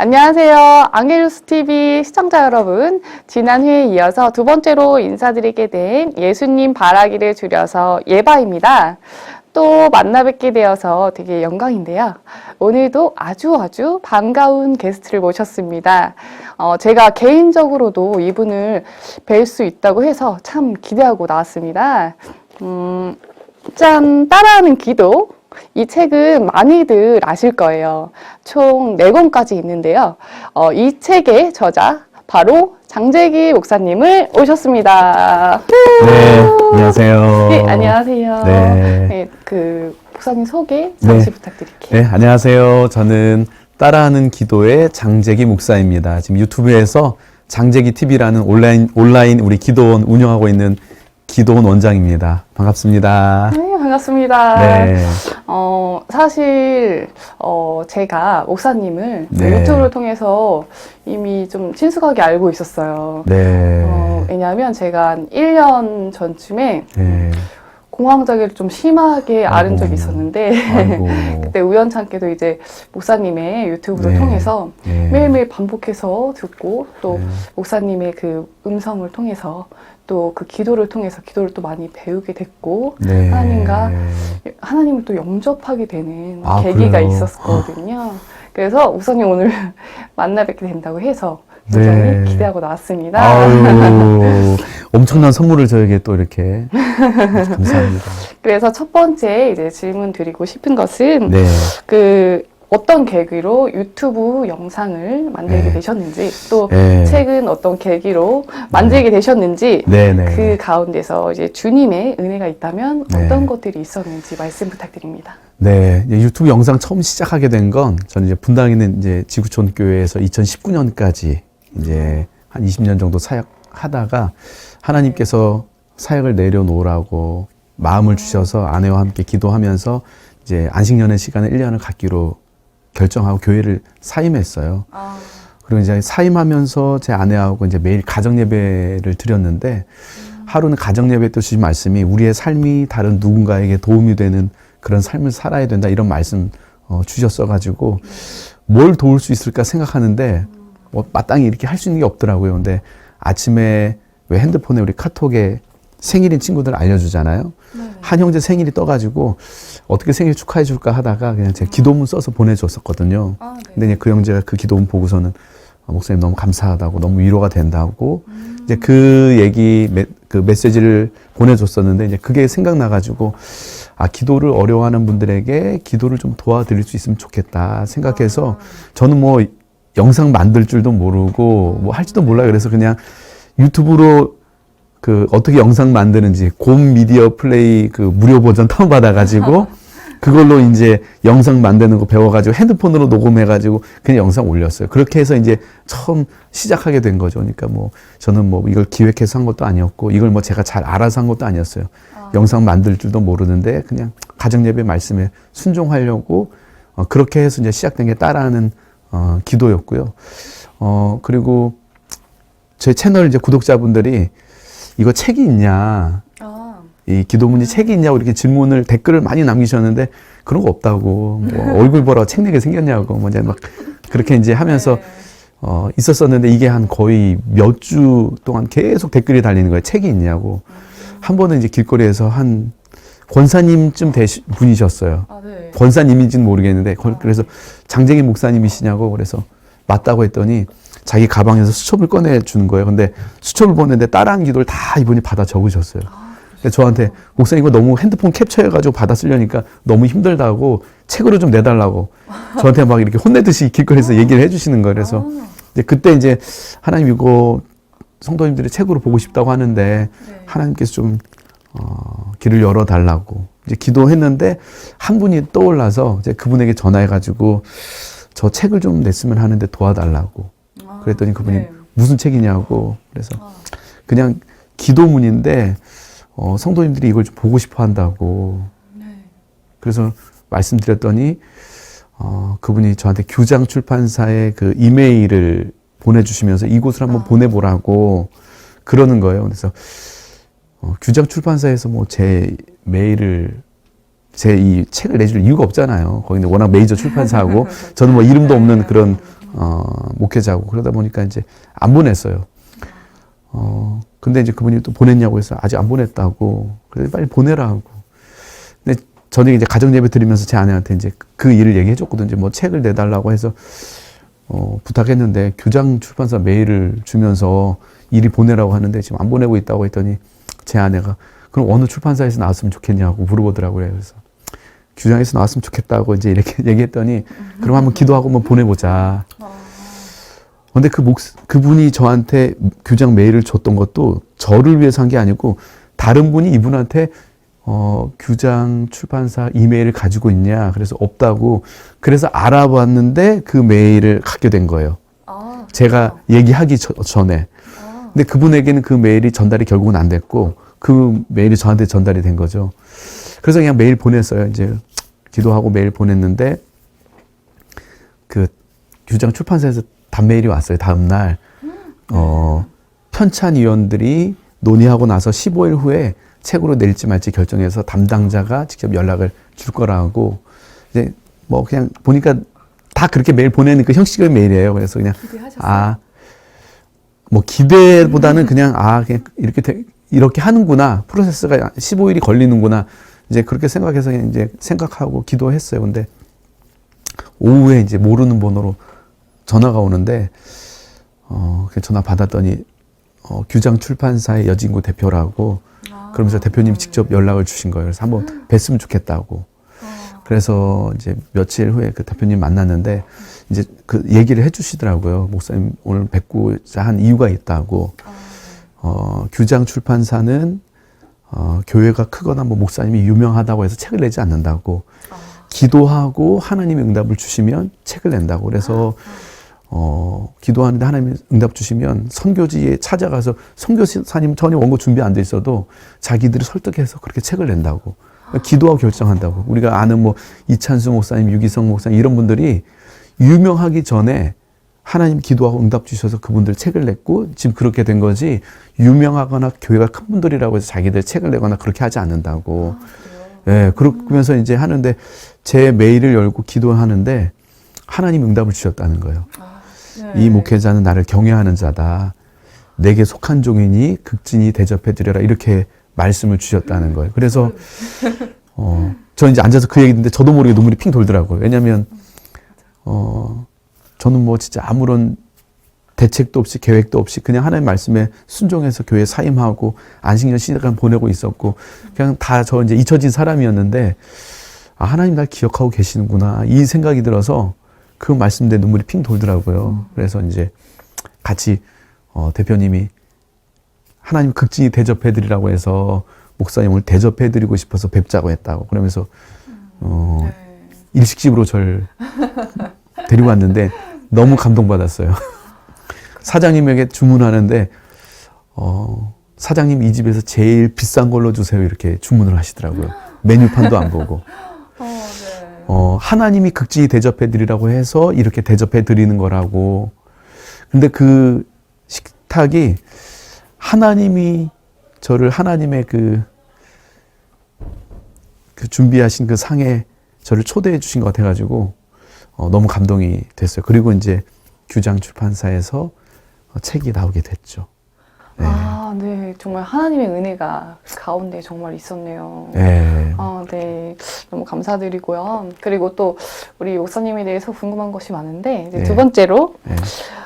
안녕하세요. 앙겔루스TV 시청자 여러분. 지난 회에 이어서 두 번째로 인사드리게 된 예수님 바라기를 줄여서 예바입니다. 또 만나 뵙게 되어서 되게 영광인데요. 오늘도 아주 반가운 게스트를 모셨습니다. 제가 개인적으로도 이분을 뵐 수 있다고 해서 참 기대하고 나왔습니다. 짠! 따라하는 기도. 이 책은 많이들 아실 거예요. 총 4권까지 있는데요. 이 책의 저자 바로 장재기 목사님을 오셨습니다. 네, 안녕하세요. 네, 안녕하세요. 네. 네, 목사님 소개 잠시 부탁드릴게요. 네, 안녕하세요. 저는 따라하는 기도의 장재기 목사입니다. 지금 유튜브에서 장재기 TV라는 온라인 우리 기도원 운영하고 있는 기도원 원장입니다. 반갑습니다. 네, 반갑습니다. 네. 사실 제가 목사님을 네. 유튜브를 통해서 이미 좀 친숙하게 알고 있었어요. 네. 왜냐하면 제가 한 1년 전쯤에 네. 공황장애를 좀 심하게 앓은 아이고. 적이 있었는데 아이고. 그때 우연찮게도 이제 목사님의 유튜브를 네. 통해서 네. 매일매일 반복해서 듣고 또 네. 목사님의 그 음성을 통해서 또 그 기도를 통해서 기도를 또 많이 배우게 됐고 네. 하나님을 또 영접하게 되는 아, 계기가 그래요? 있었거든요. 그래서 목사님 오늘 만나 뵙게 된다고 해서 네. 굉장히 기대하고 나왔습니다. 아유, 엄청난 선물을 저에게 또 이렇게. 감사합니다. 그래서 첫 번째 이제 질문 드리고 싶은 것은 네. 어떤 계기로 유튜브 영상을 만들게 네. 되셨는지 또 네. 책은 어떤 계기로 만들게 되셨는지 네, 네. 그 가운데서 이제 주님의 은혜가 있다면 네. 어떤 것들이 있었는지 말씀 부탁드립니다. 네, 이제 유튜브 영상 처음 시작하게 된 건 저는 이제 분당에 있는 이제 지구촌 교회에서 2019년까지 이제 한 20년 정도 사역하다가 하나님께서 사역을 내려놓으라고 마음을 주셔서 아내와 함께 기도하면서 이제 안식년의 시간을 1년을 갖기로 결정하고 교회를 사임했어요. 그리고 이제 사임하면서 제 아내하고 이제 매일 가정 예배를 드렸는데 하루는 가정 예배 때 주신 말씀이 우리의 삶이 다른 누군가에게 도움이 되는 그런 삶을 살아야 된다 이런 말씀 주셨어가지고 뭘 도울 수 있을까 생각하는데 뭐 마땅히 이렇게 할 수 있는 게 없더라고요. 근데 아침에 왜 핸드폰에 우리 카톡에 생일인 친구들 알려주잖아요. 한 형제 생일이 떠가지고 어떻게 생일 축하해 줄까 하다가 그냥 제가 기도문 써서 보내줬었거든요. 근데 이제 그 형제가 그 기도문 보고서는 목사님 너무 감사하다고 너무 위로가 된다고 이제 그 얘기 그 메시지를 보내줬었는데 이제 그게 생각나가지고 기도를 어려워하는 분들에게 기도를 좀 도와드릴 수 있으면 좋겠다 생각해서 저는 뭐 영상 만들 줄도 모르고 뭐 할지도 몰라요. 그래서 그냥 유튜브로 어떻게 영상 만드는지 곰 미디어 플레이 무료 버전 다운받아가지고 그걸로 이제 영상 만드는 거 배워가지고 핸드폰으로 녹음해가지고 그냥 영상 올렸어요. 그렇게 해서 이제 처음 시작하게 된 거죠. 그러니까 뭐 저는 뭐 이걸 기획해서 한 것도 아니었고 이걸 뭐 제가 잘 알아서 한 것도 아니었어요. 영상 만들 줄도 모르는데 그냥 가정예배 말씀에 순종하려고 그렇게 해서 이제 시작된 게 따라하는 기도였고요. 그리고 제 채널 이제 구독자분들이 이거 책이 있냐, 이 기도문이 책이 있냐고 이렇게 댓글을 많이 남기셨는데 그런 거 없다고, 뭐 얼굴 보라고 책 내게 생겼냐고, 뭐 이제 막 그렇게 이제 하면서 있었었는데 이게 한 거의 몇 주 동안 계속 댓글이 달리는 거예요. 책이 있냐고. 한 번은 이제 길거리에서 한 권사님쯤 분이셨어요. 네. 권사님인지는 모르겠는데 그래서 장재기 목사님이시냐고 그래서 맞다고 했더니 자기 가방에서 수첩을 꺼내주는 거예요. 근데 수첩을 보는데 따라한 기도를 다 이분이 받아 적으셨어요. 그래서 저한테 목사님 이거 너무 핸드폰 캡처해가지고 받아 쓰려니까 너무 힘들다고 책으로 좀 내달라고 저한테 막 이렇게 혼내듯이 길거리에서 얘기를 해주시는 거예요. 그래서 이제 그때 이제 하나님 이거 성도님들이 책으로 보고 싶다고 하는데 하나님께서 좀 길을 열어달라고 이제 기도했는데 한 분이 떠올라서 이제 그분에게 전화해가지고 저 책을 좀 냈으면 하는데 도와달라고 그랬더니 그분이 무슨 책이냐고 그래서 그냥 기도문인데 성도님들이 이걸 좀 보고 싶어 한다고 그래서 말씀드렸더니 그분이 저한테 규장 출판사의 그 이메일을 보내주시면서 이곳을 한번 보내보라고 그러는 거예요. 그래서 규장 출판사에서 뭐 제 메일을 제 이 책을 내줄 이유가 없잖아요. 거기는 워낙 메이저 출판사하고 저는 뭐 이름도 없는 그런 목회자고 그러다 보니까 이제 안 보냈어요. 근데 이제 그분이 또 보냈냐고 해서 아직 안 보냈다고. 그래서 빨리 보내라고. 근데 저녁에 이제 가정 예배 드리면서 제 아내한테 이제 그 일을 얘기해 줬거든요. 이제 뭐 책을 내달라고 해서 부탁했는데 교장 출판사 메일을 주면서 이리 보내라고 하는데 지금 안 보내고 있다고 했더니 제 아내가 그럼 어느 출판사에서 나왔으면 좋겠냐고 물어보더라고요. 그래서 규장에서 나왔으면 좋겠다고 이제 이렇게 얘기했더니 그럼 한번 기도하고 한번 보내보자. 근데 그분이 저한테 규장 메일을 줬던 것도 저를 위해서 한 게 아니고 다른 분이 이분한테 규장 출판사 이메일을 가지고 있냐 그래서 없다고 그래서 알아봤는데 그 메일을 갖게 된 거예요. 제가 얘기하기 전에. 근데 그분에게는 그 메일이 전달이 결국은 안 됐고 그 메일이 저한테 전달이 된 거죠. 그래서 그냥 메일 보냈어요. 이제 기도하고 메일 보냈는데 그 규장 출판사에서 답메일이 왔어요. 다음 날 편찬위원들이 논의하고 나서 15일 후에 책으로 낼지 말지 결정해서 담당자가 직접 연락을 줄 거라고 이제 뭐 그냥 보니까 다 그렇게 메일 보내는 그 형식의 메일이에요. 그래서 그냥 기대하셨어요? 뭐 기대보다는 그냥 그냥 이렇게 하는구나. 프로세스가 15일이 걸리는구나. 이제 그렇게 생각해서 이제 생각하고 기도했어요. 근데 오후에 이제 모르는 번호로 전화가 오는데 전화 받았더니 규장 출판사의 여진구 대표라고 그러면서 대표님이 직접 연락을 주신 거예요. 그래서 한번 뵀으면 좋겠다고. 그래서 이제 며칠 후에 그 대표님 만났는데 이제 그 얘기를 해주시더라고요. 목사님 오늘 뵙고자 한 이유가 있다고. 규장 출판사는 교회가 크거나 뭐 목사님이 유명하다고 해서 책을 내지 않는다고. 기도하고 하나님의 응답을 주시면 책을 낸다고. 그래서 기도하는데 하나님의 응답 주시면 선교지에 찾아가서 선교사님 전혀 원고 준비 안 돼 있어도 자기들이 설득해서 그렇게 책을 낸다고. 기도하고 결정한다고. 우리가 아는 뭐 이찬수 목사님, 유기성 목사님 이런 분들이 유명하기 전에 하나님 기도하고 응답 주셔서 그분들 책을 냈고 지금 그렇게 된 거지 유명하거나 교회가 큰 분들이라고 해서 자기들 책을 내거나 그렇게 하지 않는다고. 예, 그러면서 이제 하는데 제 메일을 열고 기도하는데 하나님 응답을 주셨다는 거예요. 이 목회자는 나를 경외하는 자다. 내게 속한 종이니 극진히 대접해드려라. 이렇게 말씀을 주셨다는 거예요. 그래서 저 이제 앉아서 그 얘기 듣는데 저도 모르게 눈물이 핑 돌더라고요. 왜냐하면 저는 뭐 진짜 아무런 대책도 없이 계획도 없이 그냥 하나님 말씀에 순종해서 교회에 사임하고 안식년 시간 보내고 있었고 그냥 다 저 이제 잊혀진 사람이었는데 하나님 날 기억하고 계시는구나 이 생각이 들어서 그 말씀대 눈물이 핑 돌더라고요. 그래서 이제 같이 대표님이 하나님 극진히 대접해드리라고 해서 목사님을 대접해드리고 싶어서 뵙자고 했다고 그러면서 일식집으로 저를 데리고 왔는데 너무 감동받았어요. 사장님에게 주문하는데 사장님 이 집에서 제일 비싼 걸로 주세요 이렇게 주문을 하시더라고요. 메뉴판도 안 보고. 하나님이 극진히 대접해드리라고 해서 이렇게 대접해드리는 거라고. 근데 그 식탁이 하나님이 저를 하나님의 그 준비하신 그 상에 저를 초대해 주신 것 같아가지고 너무 감동이 됐어요. 그리고 이제 규장 출판사에서 책이 나오게 됐죠. 네. 네. 정말 하나님의 은혜가 가운데 정말 있었네요. 네. 네. 너무 감사드리고요. 그리고 또 우리 목사님에 대해서 궁금한 것이 많은데 이제 네. 두 번째로 네.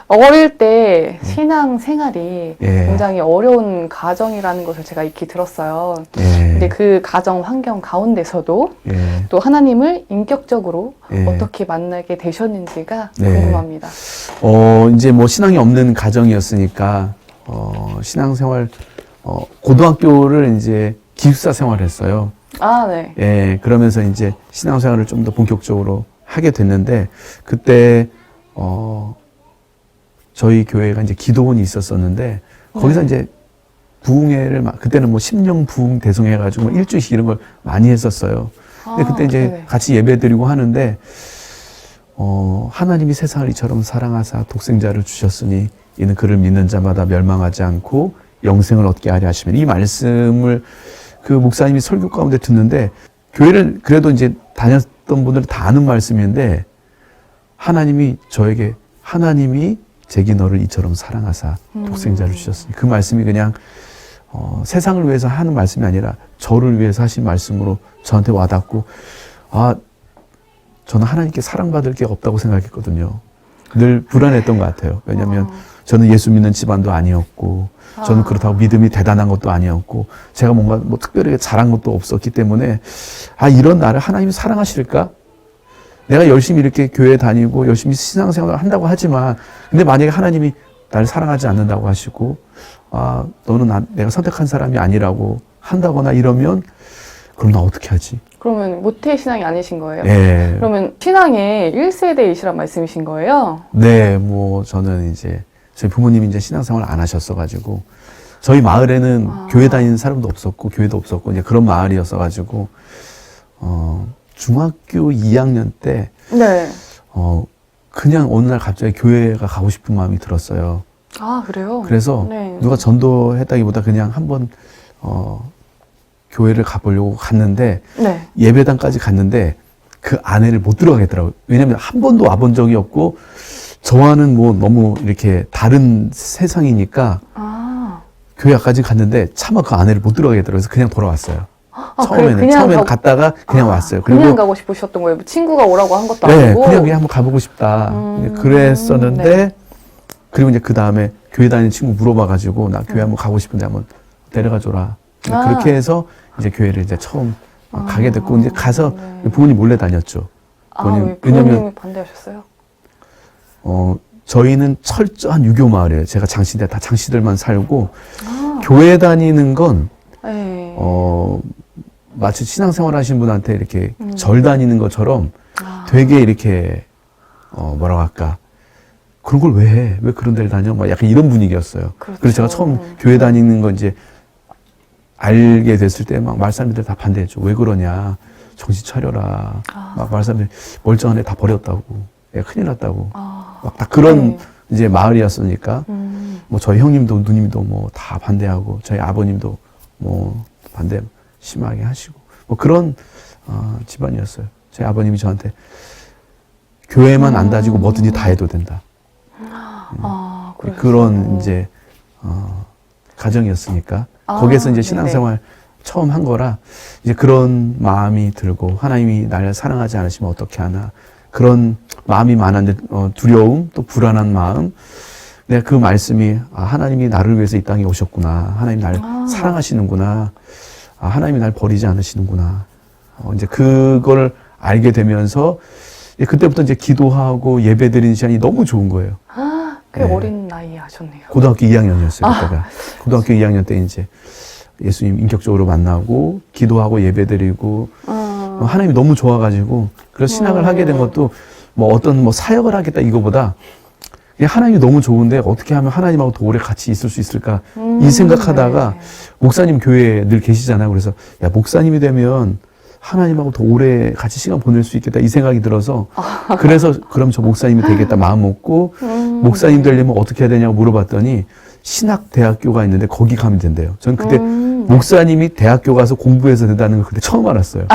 어릴 때 신앙 생활이 네. 굉장히 어려운 가정이라는 것을 제가 익히 들었어요. 네. 근데 그 가정 환경 가운데서도 네. 또 하나님을 인격적으로 네. 어떻게 만나게 되셨는지가 네. 궁금합니다. 이제 뭐 신앙이 없는 가정이었으니까 신앙생활 고등학교를 이제 기숙사 생활을 했어요. 네. 예, 그러면서 이제 신앙생활을 좀 더 본격적으로 하게 됐는데 그때 저희 교회가 이제 기도원이 있었었는데 거기서 이제 부흥회를 그때는 뭐 심령 부흥 대성 해가지고 뭐 일주일씩 이런 걸 많이 했었어요. 근데 그때 이제 네네. 같이 예배드리고 하는데 하나님이 세상을 이처럼 사랑하사 독생자를 주셨으니 이는 그를 믿는 자마다 멸망하지 않고 영생을 얻게 하려 하시면 이 말씀을 그 목사님이 설교 가운데 듣는데 교회를 그래도 이제 다녔던 분들은 다 아는 말씀인데 하나님이 저에게 하나님이 제게 너를 이처럼 사랑하사 독생자를 주셨으니 그 말씀이 그냥 세상을 위해서 하는 말씀이 아니라 저를 위해서 하신 말씀으로 저한테 와닿고 저는 하나님께 사랑받을 게 없다고 생각했거든요. 늘 불안했던 것 같아요. 왜냐하면 저는 예수 믿는 집안도 아니었고 저는 그렇다고 믿음이 대단한 것도 아니었고 제가 뭔가 뭐 특별하게 잘한 것도 없었기 때문에 이런 나를 하나님이 사랑하실까? 내가 열심히 이렇게 교회 다니고 열심히 신앙생활을 한다고 하지만 근데 만약에 하나님이 나를 사랑하지 않는다고 하시고 너는 내가 선택한 사람이 아니라고 한다거나 이러면 그럼 나 어떻게 하지? 그러면 모태 신앙이 아니신 거예요? 네. 그러면 신앙의 1세대이시란 말씀이신 거예요? 네, 뭐 저는 이제 저희 부모님이 이제 신앙생활을 안 하셨어가지고 저희 마을에는 교회 다니는 사람도 없었고 교회도 없었고 이제 그런 마을이었어가지고 중학교 2학년 때 네. 그냥 어느 날 갑자기 교회가 가고 싶은 마음이 들었어요. 그래요? 그래서 네. 누가 전도했다기보다 그냥 한번 교회를 가보려고 갔는데 네. 예배당까지 갔는데 그 안에를 못 들어가겠더라고요. 왜냐하면 한 번도 와본 적이 없고 저와는 뭐 너무 이렇게 다른 세상이니까 교회 앞까지 갔는데 차마 그 안에를 못 들어가겠더라고요. 그래서 그냥 돌아왔어요. 처음에는 갔다가 그냥 왔어요. 그리고 그냥 가고 싶으셨던 거예요? 친구가 오라고 한 것도 네, 아니고? 그냥 한번 가보고 싶다. 그랬었는데 네. 그리고 이제 그 다음에 교회 다니는 친구 물어봐가지고 나 교회 한번 가고 싶은데 한번 데려가줘라. 그렇게 해서 이제 교회를 이제 처음 가게 됐고 이제 가서 네. 부모님 몰래 다녔죠. 왜 부모님이 왜냐면 반대하셨어요? 저희는 철저한 유교 마을이에요. 제가 장시대 다 장시들만 살고 교회 다니는 건 네. 마치 신앙생활 하신 분한테 이렇게 절 다니는 것처럼 되게 이렇게 뭐라고 할까 그런 걸 왜 해? 왜 그런 데를 다녀? 막 약간 이런 분위기였어요. 그렇죠. 그래서 제가 처음 교회 다니는 거 이제 알게 됐을 때 막 말사람들이 다 반대했죠. 왜 그러냐? 정신 차려라. 막 말사람들이 멀쩡한 애 다 버렸다고. 애가 큰일 났다고. 막 다 그런 네. 이제 마을이었으니까 뭐 저희 형님도 누님도 뭐 다 반대하고 저희 아버님도 뭐 반대 심하게 하시고 뭐 그런 집안이었어요. 저희 아버님이 저한테 교회만 안 다지고 뭐든지 다 해도 된다. 그런 이제 가정이었으니까 거기에서 이제 신앙생활 처음 한 거라 이제 그런 마음이 들고 하나님이 나를 사랑하지 않으시면 어떻게 하나 그런 마음이 많았는데 두려움 또 불안한 마음 내가 그 말씀이 하나님이 나를 위해서 이 땅에 오셨구나 하나님 날 사랑하시는구나 하나님이 날 버리지 않으시는구나 이제 그걸 알게 되면서 그때부터 이제 기도하고 예배드리는 시간이 너무 좋은 거예요. 꽤 어린 나이에 하셨네요. 고등학교 2학년이었어요, 그때가. 고등학교 2학년 때 이제 예수님 인격적으로 만나고, 기도하고 예배드리고, 하나님이 너무 좋아가지고, 그래서 신학을 하게 된 것도 뭐 어떤 뭐 사역을 하겠다 이거보다 그냥 하나님이 너무 좋은데 어떻게 하면 하나님하고 더 오래 같이 있을 수 있을까 이 생각하다가 목사님 교회에 늘 계시잖아요. 그래서 야, 목사님이 되면 하나님하고 더 오래 같이 시간 보낼 수 있겠다 이 생각이 들어서 그래서 그럼 저 목사님이 되겠다 마음 먹고 목사님 되려면 어떻게 해야 되냐고 물어봤더니 신학대학교가 있는데 거기 가면 된대요. 저는 그때 목사님이 대학교 가서 공부해서 된다는 걸 그때 처음 알았어요.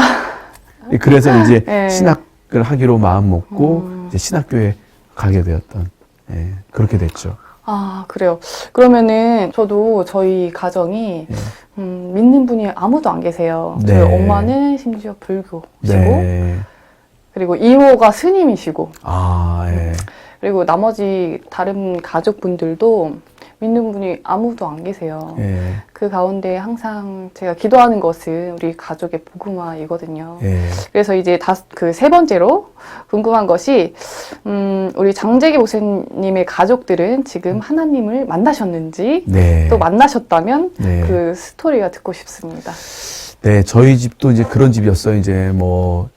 그래서 이제 신학을 하기로 마음 먹고 이제 신학교에 가게 되었던 그렇게 됐죠. 그래요. 그러면은 저도 저희 가정이 믿는 분이 아무도 안 계세요. 네. 저희 엄마는 심지어 불교시고 네. 그리고 이모가 스님이시고 예. 그리고 나머지 다른 가족분들도 믿는 분이 아무도 안 계세요. 예. 그 가운데 항상 제가 기도하는 것은 우리 가족의 복음화이거든요. 예. 그래서 이제 그 세 번째로 궁금한 것이 우리 장재기 목사님의 가족들은 지금 하나님을 만나셨는지 네. 또 만나셨다면 네. 그 스토리가 듣고 싶습니다. 네, 저희 집도 이제 그런 집이었어요. 이제 뭐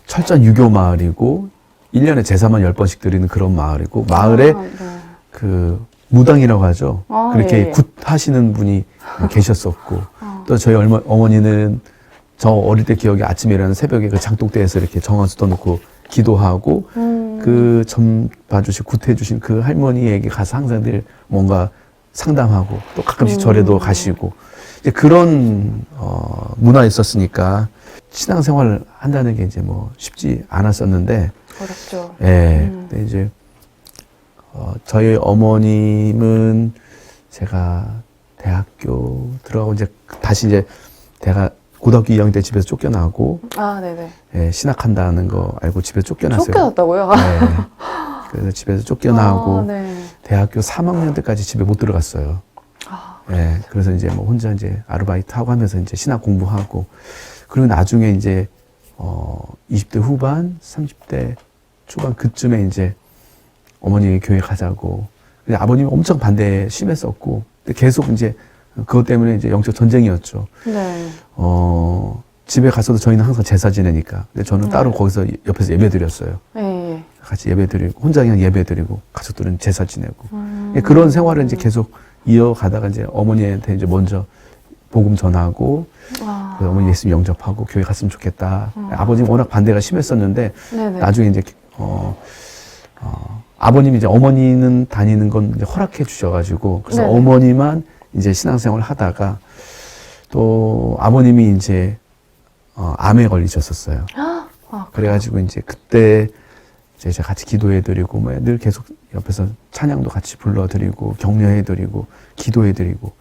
철저한 유교 마을이고 1년에 제사만 10번씩 드리는 그런 마을이고 마을에 네. 그 무당이라고 하죠. 그렇게 예. 굿 하시는 분이 계셨었고 또 저희 어머니는 저 어릴 때 기억에 아침에 일어나는 새벽에 그 장독대에서 이렇게 정화수 떠놓고 기도하고 그 점 봐주신 굿 해주신 그 할머니에게 가서 항상 늘 뭔가 상담하고 또 가끔씩 절에도 가시고 이제 그런 문화였었으니까 신앙생활을 한다는 게 이제 뭐 쉽지 않았었는데 어렵죠. 예. 근데 이제 저희 어머님은 제가 대학교 들어가고 이제 다시 이제 고등학교 2학년 때 집에서 쫓겨나고 아, 네네. 예, 신학한다는 거 알고 집에서 쫓겨났어요. 쫓겨났다고요? 네. 그래서 집에서 쫓겨나고 아, 네. 대학교 3학년 때까지 집에 못 들어갔어요. 아, 예, 그래서 이제 뭐 혼자 이제 아르바이트 하고 하면서 이제 신학 공부하고 그리고 나중에 이제 20대 후반, 30대 초반 그쯤에 이제 어머니 교회 가자고. 근데 아버님이 엄청 반대 심했었고 근데 계속 이제 그것 때문에 이제 영적 전쟁이었죠. 네. 집에 가서도 저희는 항상 제사 지내니까. 근데 저는 네. 따로 거기서 옆에서 예배 드렸어요. 네. 같이 예배 드리고, 혼자 그냥 예배 드리고, 가족들은 제사 지내고. 그런 생활을 이제 계속 이어가다가 이제 어머니한테 이제 먼저 복음 전하고, 아, 그래서 어머니 예수님 영접하고 교회 갔으면 좋겠다. 아버님 워낙 반대가 심했었는데, 네네. 나중에 이제, 아버님이 이제 어머니는 다니는 건 이제 허락해 주셔가지고, 그래서 네네. 어머니만 이제 신앙생활을 하다가, 또 아버님이 이제, 암에 걸리셨었어요. 아, 그래가지고 이제 그때 이제 제가 같이 기도해드리고 뭐 늘 계속 옆에서 찬양도 같이 불러드리고 격려해드리고 기도해드리고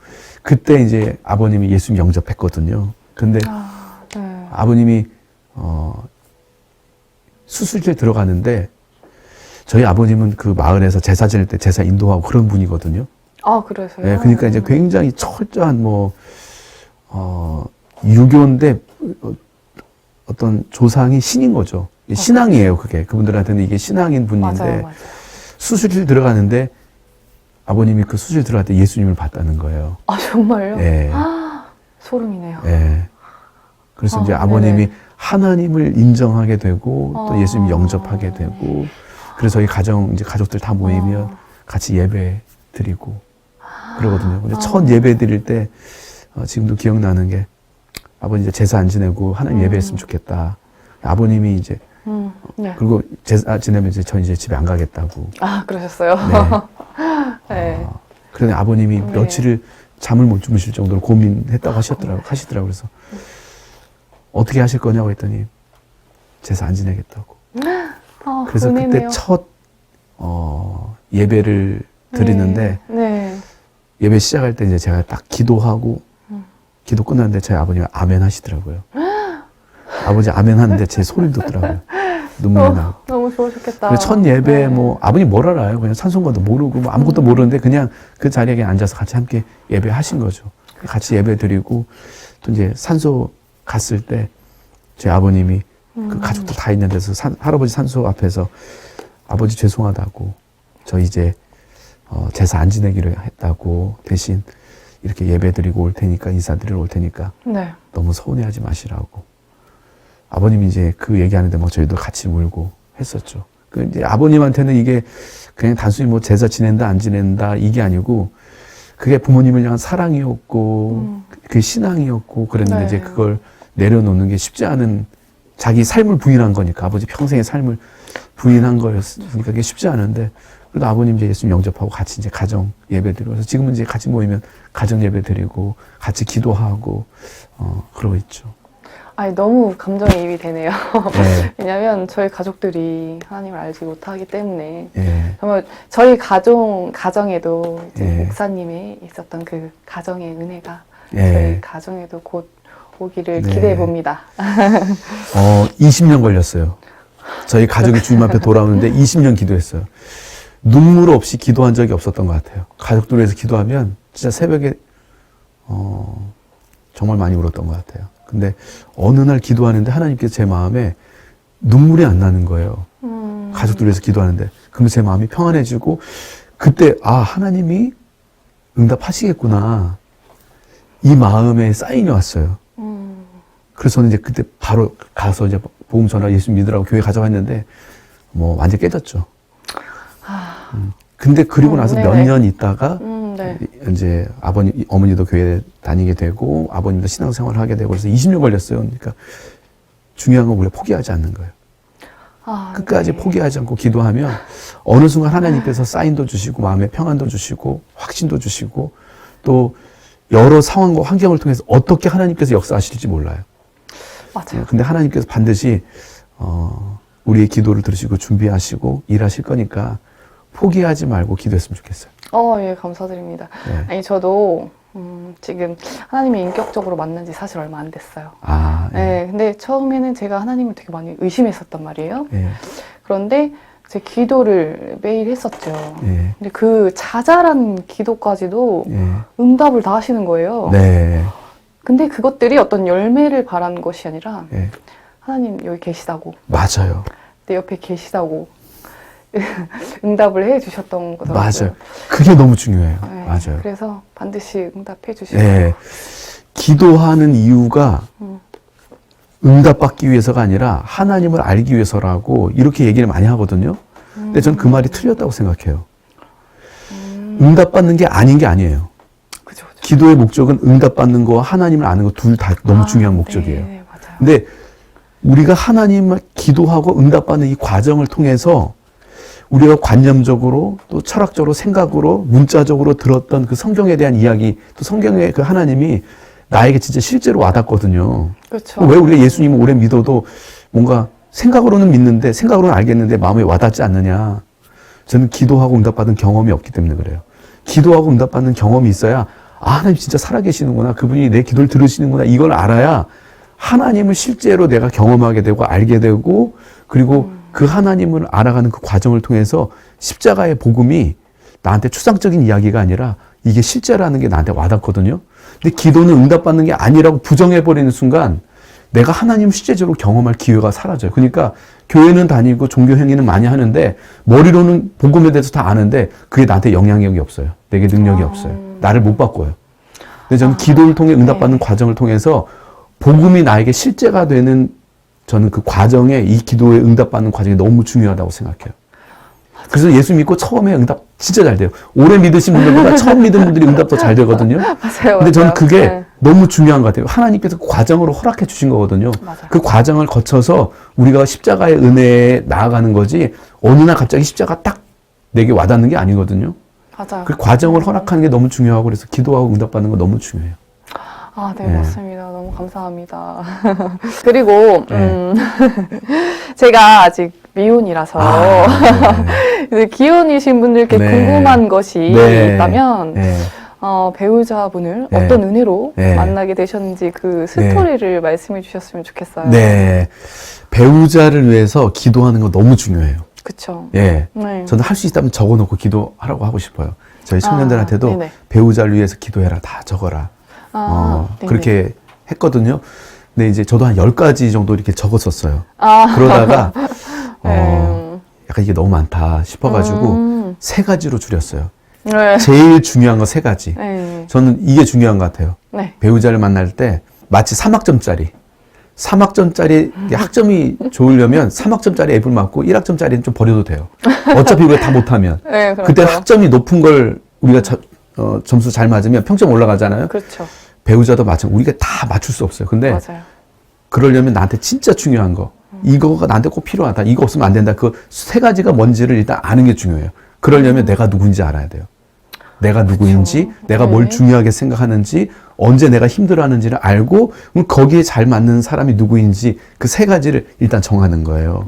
그때 이제 아버님이 예수님 영접했거든요. 근데 아, 네. 아버님이 수술실 들어가는데 저희 아버님은 그 마을에서 제사 지낼 때 제사 인도하고 그런 분이거든요. 아, 그래서요? 네, 그러니까 이제 굉장히 철저한 유교인데 어떤 조상이 신인 거죠. 신앙이에요, 그게. 그분들한테는 이게 신앙인 분인데 맞아요, 맞아요. 수술실 들어가는데 아버님이 그 수술실 들어갈 때 예수님을 봤다는 거예요. 아, 정말요? 예. 소름이네요. 예. 그래서 이제 네네. 아버님이 하나님을 인정하게 되고 또 아. 예수님 영접하게 되고 그래서 저희 이제 가족들 다 모이면 같이 예배 드리고 그러거든요. 근데 첫 예배 드릴 때 지금도 기억나는 게 아버님 이제 제사 안 지내고 하나님 예배했으면 좋겠다. 아버님이 이제 네. 그리고 제사 지내면 이제 저 이제 집에 안 가겠다고. 아, 그러셨어요? 네. 네. 그런데 아버님이 네. 며칠을 잠을 못 주무실 정도로 고민했다고 하시더라고요. 그래서 어떻게 하실 거냐고 했더니 제사 안 지내겠다고. 아, 그래서 은혜네요. 그때 첫 예배를 드리는데 네. 예배 시작할 때 이제 제가 딱 기도하고 기도 끝났는데 저희 아버님이 아멘 하시더라고요. 아버지 아멘 하는데 제 소리 돋더라고요. 눈물이 나고. 너무 좋으셨겠다. 그래서 첫 예배 네. 아버님 뭘 알아요? 그냥 찬송가도 모르고 아무것도 모르는데 그냥 그 자리에 그냥 앉아서 같이 함께 예배하신 거죠. 같이 예배 드리고 또 이제 산소 갔을 때 제 아버님이 그 가족들 다 있는 데서 할아버지 산소 앞에서 아버지 죄송하다고 저 이제 제사 안 지내기로 했다고 대신 이렇게 예배 드리고 올 테니까 인사드리러 올 테니까 네. 너무 서운해하지 마시라고. 아버님이 이제 그 얘기하는데 막 저희도 같이 울고 했었죠. 그 이제 아버님한테는 이게 그냥 단순히 뭐 제사 지낸다 안 지낸다 이게 아니고 그게 부모님을 향한 사랑이었고 그 신앙이었고 그랬는데 네. 이제 그걸 내려놓는 게 쉽지 않은 자기 삶을 부인한 거니까 아버지 평생의 삶을 부인한 거였으니까 그게 쉽지 않은데 그래도 아버님 이제 예수님 영접하고 같이 이제 가정 예배 드리고 그래서 지금은 이제 같이 모이면 가정 예배 드리고 같이 기도하고 그러고 있죠. 아니, 너무 감정이입이 되네요. 네. 왜냐면 저희 가족들이 하나님을 알지 못하기 때문에 예. 정말 저희 가정에도 이제 예. 목사님의 있었던 그 가정의 은혜가 예. 저희 가정에도 곧 오기를 네. 기대해 봅니다. 20년 걸렸어요. 저희 가족이 주님 앞에 돌아오는데 20년 기도했어요. 눈물 없이 기도한 적이 없었던 것 같아요. 가족들 위해서 기도하면 진짜 새벽에 정말 많이 울었던 것 같아요. 근데 어느 날 기도하는데 하나님께서 제 마음에 눈물이 안 나는 거예요. 가족들 위해서 기도하는데. 그러면 제 마음이 평안해지고 그때 하나님이 응답하시겠구나. 이 마음에 사인이 왔어요. 그래서 저는 이제 그때 바로 가서 이제 복음 전하 예수 믿으라고 교회 가져갔는데 완전 깨졌죠. 근데 그리고 나서 몇 년 있다가 네. 이제 어머니도 교회 다니게 되고 아버님도 신앙생활을 하게 되고 그래서 20년 걸렸어요. 그러니까 중요한 건 우리가 포기하지 않는 거예요. 끝까지 네. 포기하지 않고 기도하면 어느 순간 하나님께서 사인도 주시고 마음의 평안도 주시고 확신도 주시고 또 여러 상황과 환경을 통해서 어떻게 하나님께서 역사하실지 몰라요. 맞아요. 근데 하나님께서 반드시 우리의 기도를 들으시고 준비하시고 일하실 거니까 포기하지 말고 기도했으면 좋겠어요. 예, 감사드립니다. 네. 아니, 저도, 지금 하나님이 인격적으로 만난 지 사실 얼마 안 됐어요. 아, 예. 네, 근데 처음에는 제가 하나님을 되게 많이 의심했었단 말이에요. 예. 그런데 제 기도를 매일 했었죠. 예. 근데 그 자잘한 기도까지도 예. 응답을 다 하시는 거예요. 네. 근데 그것들이 어떤 열매를 바라는 것이 아니라 예. 하나님 여기 계시다고, 맞아요. 내 옆에 계시다고 응답을 해주셨던 거더라고요. 맞아요. 그게 너무 중요해요. 네, 맞아요. 그래서 반드시 응답해 주시고. 예. 기도하는 이유가 음. 응답받기 위해서가 아니라 하나님을 알기 위해서라고 이렇게 얘기를 많이 하거든요. 근데 저는 그 말이 틀렸다고 생각해요. 응답받는 게 아닌 게 아니에요. 그죠, 그죠. 기도의 목적은 응답받는 거와 하나님을 아는 거 둘 다 너무 중요한 목적이에요. 네, 맞아요. 근데 우리가 하나님을 기도하고 응답받는 이 과정을 통해서 우리가 관념적으로 또 철학적으로 생각으로 문자적으로 들었던 그 성경에 대한 이야기 또 성경의 그 하나님이 나에게 진짜 실제로 와닿거든요. 그렇죠. 왜 우리가 예수님을 오래 믿어도 뭔가 생각으로는 믿는데 생각으로는 알겠는데 마음에 와닿지 않느냐. 저는 기도하고 응답받은 경험이 없기 때문에 그래요. 기도하고 응답받는 경험이 있어야 하나님 진짜 살아계시는구나. 그분이 내 기도를 들으시는구나. 이걸 알아야 하나님을 실제로 내가 경험하게 되고 알게 되고 그리고 그 하나님을 알아가는 그 과정을 통해서 십자가의 복음이 나한테 추상적인 이야기가 아니라 이게 실제라는 게 나한테 와닿거든요. 근데 기도는 응답받는 게 아니라고 부정해버리는 순간 내가 하나님을 실제적으로 경험할 기회가 사라져요. 그러니까 교회는 다니고 종교 행위는 많이 하는데 머리로는 복음에 대해서 다 아는데 그게 나한테 영향력이 없어요. 내게 능력이 없어요. 나를 못 바꿔요. 근데 저는 기도를 통해 응답받는 과정을 통해서 복음이 나에게 실제가 되는 저는 그 과정에 이 기도에 응답받는 과정이 너무 중요하다고 생각해요. 그래서 예수 믿고 처음에 응답 진짜 잘 돼요. 오래 믿으신 분들보다 처음 믿은 분들이 응답 더 잘 되거든요. 맞아요. 근데 저는 그게 네. 너무 중요한 것 같아요. 하나님께서 그 과정으로 허락해 주신 거거든요. 맞아요. 그 과정을 거쳐서 우리가 십자가의 은혜에 나아가는 거지 어느 날 갑자기 십자가 딱 내게 와닿는 게 아니거든요. 맞아요. 그 과정을 허락하는 게 너무 중요하고 그래서 기도하고 응답받는 거 너무 중요해요. 아, 네, 네. 맞습니다. 너무 감사합니다. 그리고, 네. 제가 아직 미혼이라서, 네. 기혼이신 분들께 네. 궁금한 것이 네. 있다면, 네. 배우자분을 네. 어떤 은혜로 네. 만나게 되셨는지 그 스토리를 말씀해 주셨으면 좋겠어요. 네. 배우자를 위해서 기도하는 거 너무 중요해요. 그쵸. 예. 네. 저는 할 수 있다면 적어놓고 기도하라고 하고 싶어요. 저희 청년들한테도 네네. 배우자를 위해서 기도해라. 다 적어라. 네네. 그렇게 했거든요. 근데 이제 저도 한 10가지 정도 이렇게 적었었어요. 그러다가, 약간 이게 너무 많다 싶어가지고, 3가지로 줄였어요. 네. 제일 중요한 거 3가지. 네. 저는 이게 중요한 것 같아요. 네. 배우자를 만날 때 마치 3학점짜리. 3학점짜리 학점이 좋으려면 3학점짜리 앱을 맞고 1학점짜리는 좀 버려도 돼요. 어차피 우리가 다 못하면. 네, 그때 그렇죠. 학점이 높은 걸 우리가 점수 잘 맞으면 평점 올라가잖아요. 그렇죠. 배우자도 마찬가지. 우리가 다 맞출 수 없어요. 근데 맞아요. 그러려면 나한테 진짜 중요한 거. 이거가 나한테 꼭 필요하다. 이거 없으면 안 된다. 그 3가지가 뭔지를 일단 아는 게 중요해요. 그러려면 내가 누구인지 알아야 돼요. 내가 누구인지, 그렇죠. 내가 네. 뭘 중요하게 생각하는지, 언제 내가 힘들어하는지를 알고 그럼 거기에 잘 맞는 사람이 누구인지 그 3가지를 일단 정하는 거예요.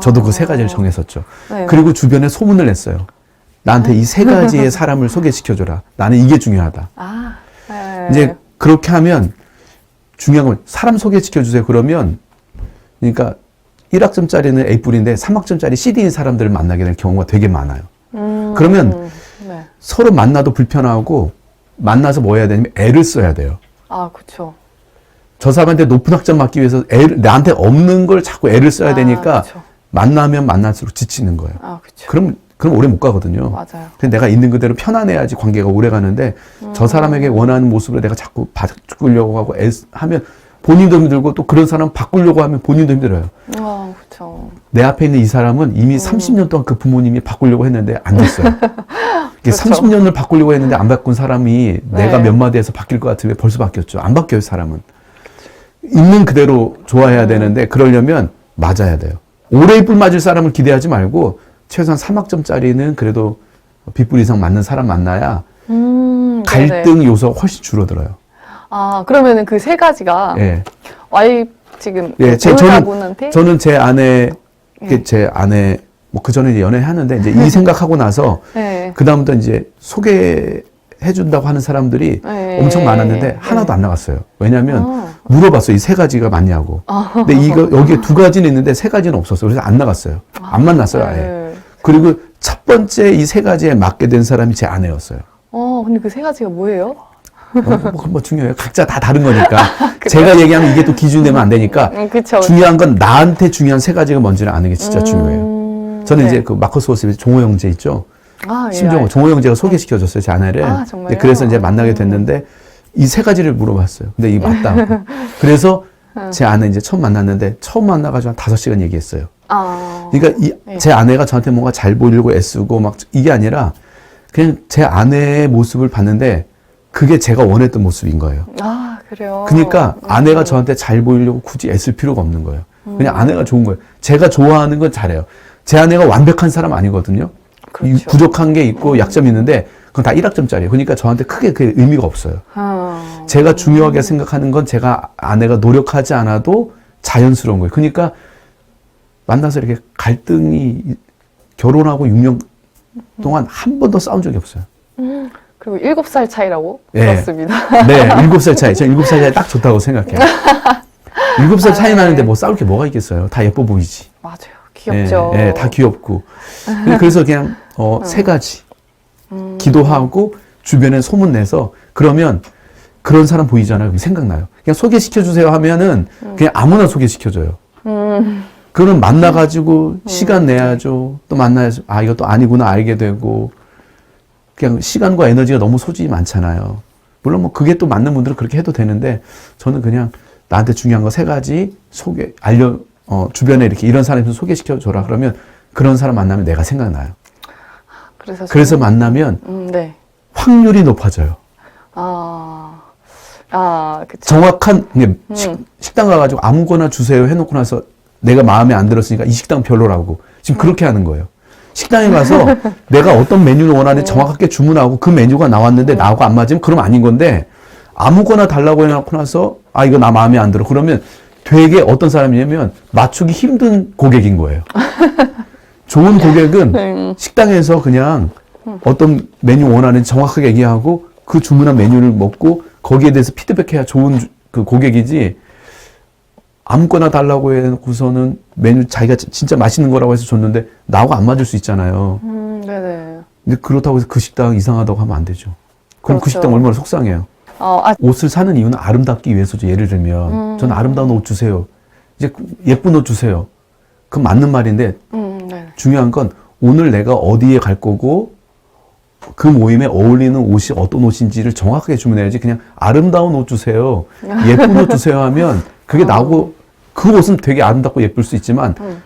저도 그 3가지를 정했었죠. 네. 그리고 주변에 소문을 냈어요. 나한테 이 3가지의 사람을 소개시켜줘라. 나는 이게 중요하다. 네. 이제 그렇게 하면 중요한 건 사람 소개시켜주세요. 그러면 그러니까 1학점짜리는 A뿔인데 3학점짜리 C인 사람들을 만나게 될 경우가 되게 많아요. 그러면 네. 서로 만나도 불편하고 만나서 뭐 해야 되냐면 애를 써야 돼요. 그쵸. 저 사람한테 높은 학점 받기 위해서 나한테 없는 걸 자꾸 애를 써야 되니까 그쵸. 만나면 만날수록 지치는 거예요. 그쵸. 그럼 오래 못 가거든요. 맞아요. 근데 내가 있는 그대로 편안해야지 관계가 오래 가는데 저 사람에게 원하는 모습을 내가 자꾸 바꾸려고 하고 하면 본인도 힘들고 또 그런 사람 바꾸려고 하면 본인도 힘들어요. 그쵸. 내 앞에 있는 이 사람은 이미 30년 동안 그 부모님이 바꾸려고 했는데 안 됐어요. 이게 그렇죠. 30년을 바꾸려고 했는데 안 바꾼 사람이 내가 네. 몇 마디에서 바뀔 것 같으면 벌써 바뀌었죠. 안 바뀌어요, 사람은. 있는 그대로 좋아해야 되는데 그러려면 맞아야 돼요. 오래 뿔 맞을 사람을 기대하지 말고 최소한 3학점짜리는 그래도 빗불 이상 맞는 사람 만나야 갈등 요소가 훨씬 줄어들어요. 그러면은 그 3가지가 예. 와이프 지금 예, 배우자분한테 저는 제 아내, 예. 제 아내 뭐 그전에 연애하는데 이제 이 생각하고 나서 네. 그다음부터 이제 소개해준다고 하는 사람들이 네. 엄청 많았는데 하나도 안 나갔어요. 왜냐면 아. 물어봤어요. 이 세 가지가 맞냐고. 근데 이거 여기에 두 가지는 있는데 세 가지는 없었어요. 그래서 안 나갔어요. 안 만났어요, 아예. 네. 그리고 첫 번째 이 세 가지에 맞게 된 사람이 제 아내였어요. 근데 그 세 가지가 뭐예요? 뭐 중요해요. 각자 다 다른 거니까. 제가 얘기하면 이게 또 기준이 되면 안 되니까. 그쵸. 중요한 건 나한테 중요한 세 가지가 뭔지를 아는 게 진짜 중요해요. 저는 네. 이제 그 마커스 워스의 종호 형제 있죠. 아, 예, 심정호, 종호 형제가 소개시켜줬어요, 제 아내를. 아, 정말요? 근데 그래서 이제 만나게 됐는데 이 세 가지를 물어봤어요. 근데 이게 맞다고. 그래서 제 아내 이제 처음 만났는데 처음 만나가지고 한 5시간 얘기했어요. 아. 그러니까 네. 제 아내가 저한테 뭔가 잘 보이려고 애쓰고 막 이게 아니라 그냥 제 아내의 모습을 봤는데 그게 제가 원했던 모습인 거예요. 아, 그래요? 그러니까 아내가 저한테 잘 보이려고 굳이 애쓸 필요가 없는 거예요. 그냥 아내가 좋은 거예요. 제가 좋아하는 건 잘해요. 제 아내가 완벽한 사람 아니거든요. 그렇죠. 부족한 게 있고 약점이 있는데 그건 다 1학점짜리예요. 그러니까 저한테 크게 그게 의미가 없어요. 제가 중요하게 생각하는 건 제가 아내가 노력하지 않아도 자연스러운 거예요. 그러니까 만나서 이렇게 갈등이 결혼하고 6년 동안 한 번도 싸운 적이 없어요. 그리고 7살 차이라고 예. 들었습니다. 네, 7살 차이. 저 7살 차이 딱 좋다고 생각해요. 7살 차이 네. 나는데 뭐 싸울 게 뭐가 있겠어요. 다 예뻐 보이지. 맞아요. 귀엽죠. 예, 예, 다 귀엽고. 그래서 그냥 세 가지. 기도하고 주변에 소문내서 그러면 그런 사람 보이잖아요. 그럼 생각나요. 그냥 소개시켜주세요 하면은 그냥 아무나 소개시켜줘요. 그거는 만나가지고 시간 내야죠. 또 만나야죠. 아, 이것도 아니구나 알게 되고. 그냥 시간과 에너지가 너무 소진이 많잖아요. 물론 뭐 그게 또 맞는 분들은 그렇게 해도 되는데 저는 그냥 나한테 중요한 거 3가지 주변에 이렇게 이런 사람 좀 소개시켜줘라 그러면 그런 사람 만나면 내가 생각나요. 그래서 만나면 네. 확률이 높아져요. 그쵸. 정확한 식당 가가지고 아무거나 주세요 해놓고 나서 내가 마음에 안 들었으니까 이 식당 별로라고 지금 그렇게 하는 거예요. 식당에 가서 내가 어떤 메뉴를 원하는지 정확하게 주문하고 그 메뉴가 나왔는데 나하고 안 맞으면 그럼 아닌 건데 아무거나 달라고 해놓고 나서 아 이거 나 마음에 안 들어 그러면 되게 어떤 사람이냐면 맞추기 힘든 고객인 거예요. 좋은 고객은 식당에서 그냥 어떤 메뉴 원하는지 정확하게 얘기하고 그 주문한 메뉴를 먹고 거기에 대해서 피드백해야 좋은 그 고객이지 아무거나 달라고 해놓고서는 메뉴 자기가 진짜 맛있는 거라고 해서 줬는데 나하고 안 맞을 수 있잖아요. 네네. 근데 그렇다고 해서 그 식당 이상하다고 하면 안 되죠. 그럼 그 그렇죠. 식당 얼마나 속상해요. 옷을 사는 이유는 아름답기 위해서죠. 예를 들면 저는 아름다운 옷 주세요. 이제 예쁜 옷 주세요. 그건 맞는 말인데 네. 중요한 건 오늘 내가 어디에 갈 거고 그 모임에 어울리는 옷이 어떤 옷인지를 정확하게 주문해야지 그냥 아름다운 옷 주세요. 예쁜 옷 주세요 하면 그게 나하고 그 옷은 되게 아름답고 예쁠 수 있지만 네.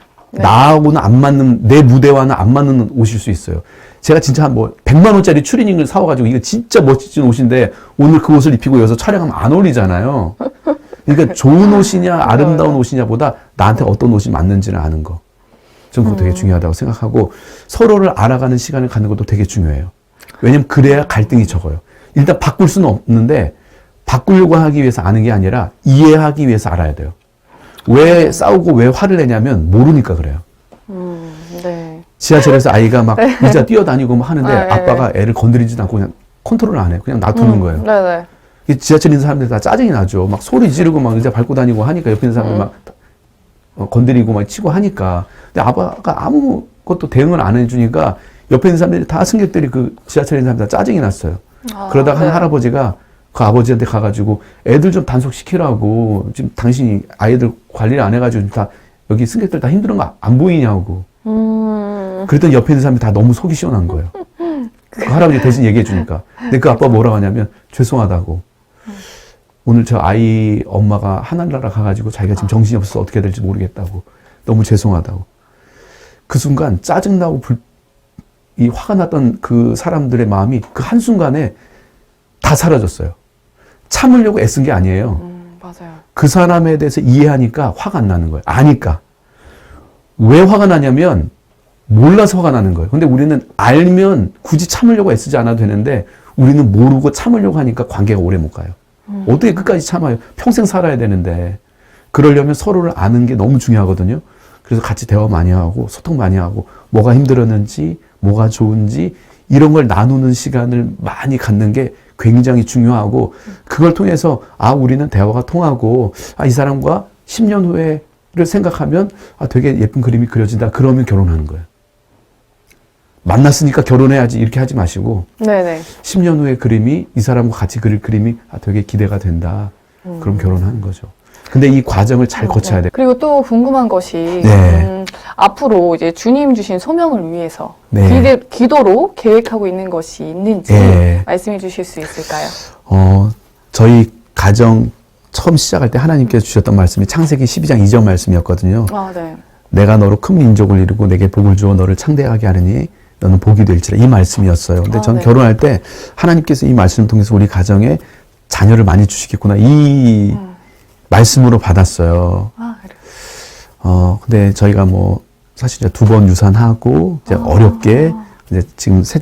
나하고는 안 맞는 내 무대와는 안 맞는 옷일 수 있어요. 제가 진짜 한 100만 원짜리 추리닝을 사와가지고 이거 진짜 멋진 옷인데 오늘 그 옷을 입히고 여기서 촬영하면 안 어울리잖아요. 그러니까 좋은 옷이냐 아름다운 옷이냐보다 나한테 어떤 옷이 맞는지를 아는 거. 저는 그거 되게 중요하다고 생각하고 서로를 알아가는 시간을 갖는 것도 되게 중요해요. 왜냐면 그래야 갈등이 적어요. 일단 바꿀 수는 없는데 바꾸려고 하기 위해서 아는 게 아니라 이해하기 위해서 알아야 돼요. 왜 싸우고 왜 화를 내냐면 모르니까 그래요. 네. 지하철에서 아이가 막 의자 뛰어다니고 막 하는데 네. 아빠가 애를 건드리지도 않고 그냥 컨트롤 안 해요. 그냥 놔두는 거예요. 네네. 이 지하철에 있는 사람들 다 짜증이 나죠. 막 소리 지르고 막 의자 밟고 다니고 하니까 옆에 있는 사람들 막 건드리고 막 치고 하니까. 근데 아빠가 아무것도 대응을 안 해주니까 옆에 있는 사람들이 다 승객들이 그 지하철에 있는 사람들 다 짜증이 났어요. 그러다가 네. 한 할아버지가 그 아버지한테 가가지고 애들 좀 단속시키라고 지금 당신이 아이들 관리를 안 해가지고 다 여기 승객들 다 힘든 거 안 보이냐고. 그랬더니 옆에 있는 사람이 다 너무 속이 시원한 거예요. 그 할아버지 대신 얘기해 주니까. 근데 그 아빠가 뭐라고 하냐면 죄송하다고. 오늘 저 아이 엄마가 하늘나라 가가지고 자기가 지금 정신이 없어서 어떻게 해야 될지 모르겠다고. 너무 죄송하다고. 그 순간 짜증나고 이 화가 났던 그 사람들의 마음이 그 한순간에 다 사라졌어요. 참으려고 애쓴 게 아니에요. 맞아요. 그 사람에 대해서 이해하니까 화가 안 나는 거예요. 아니까. 왜 화가 나냐면 몰라서 화가 나는 거예요. 근데 우리는 알면 굳이 참으려고 애쓰지 않아도 되는데 우리는 모르고 참으려고 하니까 관계가 오래 못 가요. 어떻게 끝까지 참아요? 평생 살아야 되는데. 그러려면 서로를 아는 게 너무 중요하거든요. 그래서 같이 대화 많이 하고 소통 많이 하고 뭐가 힘들었는지 뭐가 좋은지 이런 걸 나누는 시간을 많이 갖는 게 굉장히 중요하고 그걸 통해서 우리는 대화가 통하고 이 사람과 10년 후에를 생각하면 되게 예쁜 그림이 그려진다. 그러면 결혼하는 거예요. 만났으니까 결혼해야지 이렇게 하지 마시고 네네. 10년 후에 그림이 이 사람과 같이 그릴 그림이 되게 기대가 된다. 그럼 결혼하는 거죠. 근데 이 과정을 잘 거쳐야 돼요. 그리고 또 궁금한 것이 네. 앞으로 이제 주님 주신 소명을 위해서 네. 기도로 계획하고 있는 것이 있는지 네. 말씀해 주실 수 있을까요? 저희 가정 처음 시작할 때 하나님께서 주셨던 말씀이 창세기 12장 2절 말씀이었거든요. 네. 내가 너로 큰 민족을 이루고 내게 복을 주어 너를 창대하게 하느니 너는 복이 될지라 이 말씀이었어요. 근데 저는 네. 결혼할 때 하나님께서 이 말씀을 통해서 우리 가정에 자녀를 많이 주시겠구나 이 말씀으로 받았어요. 그래요. 근데 저희가 사실 이제 2번 유산하고 이제 어렵게 이제 지금 세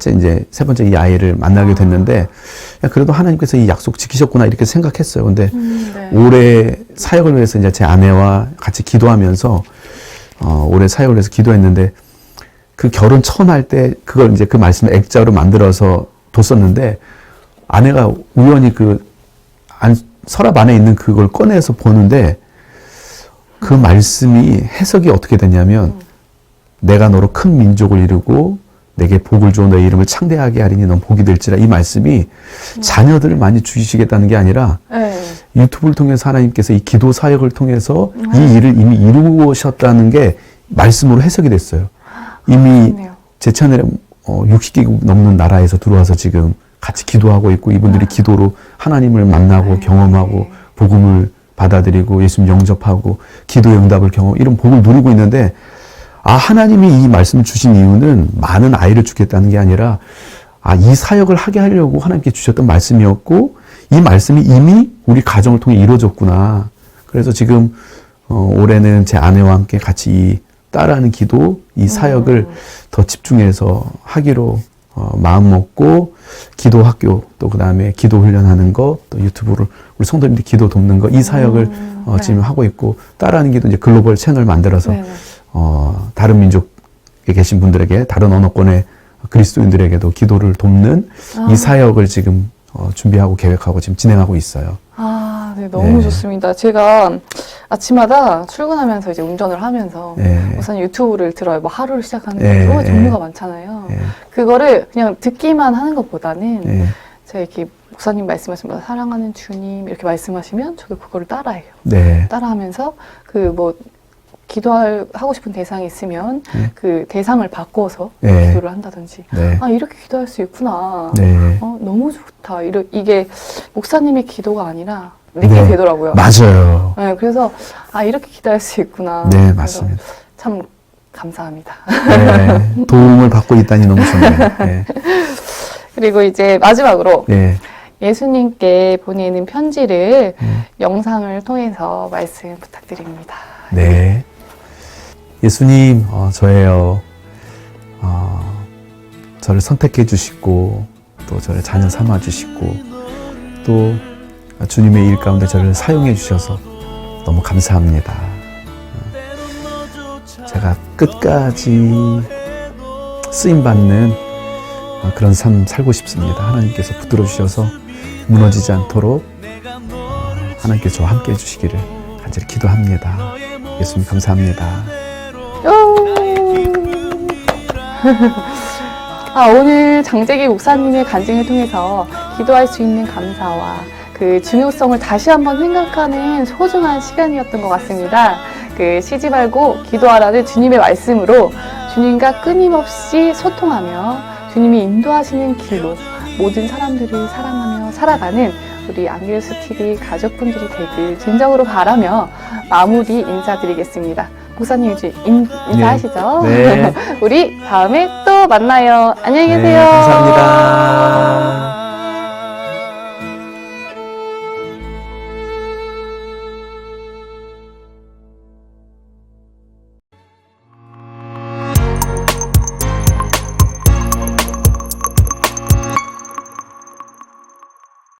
번째 이 아이를 만나게 됐는데 그래도 하나님께서 이 약속 지키셨구나 이렇게 생각했어요. 근데 네. 올해 사역을 위해서 이제 제 아내와 같이 기도하면서 올해 사역을 위해서 기도했는데 그 결혼 처음 할 때 그걸 이제 그 말씀을 액자로 만들어서 뒀었는데 아내가 우연히 서랍 안에 있는 그걸 꺼내서 보는데 그 말씀이 해석이 어떻게 됐냐면 내가 너로 큰 민족을 이루고 내게 복을 주어 너의 이름을 창대하게 하리니 넌 복이 될지라 이 말씀이 자녀들을 많이 주시겠다는 게 아니라 네. 유튜브를 통해서 하나님께서 이 기도 사역을 통해서 이 일을 이미 이루셨다는 게 말씀으로 해석이 됐어요. 이미 그렇네요. 제 채널에 60개국 넘는 나라에서 들어와서 지금 같이 기도하고 있고 이분들이 기도로 하나님을 만나고 경험하고 복음을 받아들이고 예수님 영접하고 기도의 응답을 이런 복을 누리고 있는데 하나님이 이 말씀을 주신 이유는 많은 아이를 주겠다는 게 아니라 이 사역을 하게 하려고 하나님께 주셨던 말씀이었고 이 말씀이 이미 우리 가정을 통해 이루어졌구나. 그래서 지금 올해는 제 아내와 함께 같이 이 따라하는 기도, 이 사역을 더 집중해서 하기로 마음 먹고 기도 학교 또 그다음에 기도 훈련하는 거 또 유튜브로 우리 성도님들 기도 돕는 거 이 사역을 지금 하고 있고 따라하는 기도 이제 글로벌 채널 만들어서 다른 민족에 계신 분들에게 다른 언어권의 그리스도인들에게도 기도를 돕는 이 사역을 지금 준비하고 계획하고 지금 진행하고 있어요. 네, 너무 좋습니다. 제가 아침마다 출근하면서 이제 운전을 하면서 우선 유튜브를 들어요. 하루를 시작하는 거 종류가 많잖아요. 그거를 그냥 듣기만 하는 것보다는 제가 이렇게 목사님 말씀하신 거 사랑하는 주님 이렇게 말씀하시면 저도 그거를 따라해요. 따라하면서 기도하고 싶은 대상이 있으면 그 대상을 바꿔서 기도를 한다든지 이렇게 기도할 수 있구나. 너무 좋다. 이게 목사님의 기도가 아니라 내게 되더라고요. 맞아요. 그래서 이렇게 기도할 수 있구나. 네, 맞습니다. 참 감사합니다. 도움을 받고 있다니 너무 좋네요. 그리고 이제 마지막으로 예수님께 보내는 편지를 영상을 통해서 말씀 부탁드립니다. 네. 예수님, 저예요. 저를 선택해 주시고, 또 저를 자녀 삼아 주시고, 또 주님의 일 가운데 저를 사용해 주셔서 너무 감사합니다. 제가 끝까지 쓰임받는 그런 삶 살고 싶습니다. 하나님께서 붙들어 주셔서 무너지지 않도록 하나님께서 저와 함께 해주시기를 간절히 기도합니다. 예수님 감사합니다. 오늘 장재기 목사님의 간증을 통해서 기도할 수 있는 감사와 그 중요성을 다시 한번 생각하는 소중한 시간이었던 것 같습니다. 쉬지 말고 기도하라는 주님의 말씀으로 주님과 끊임없이 소통하며 주님이 인도하시는 길로 모든 사람들을 사랑하며 살아가는 우리 안길수 TV 가족분들이 되길 진정으로 바라며 마무리 인사드리겠습니다. 목사님 이제 인사하시죠? 네. 우리 다음에 또 만나요. 안녕히 계세요. 네, 감사합니다.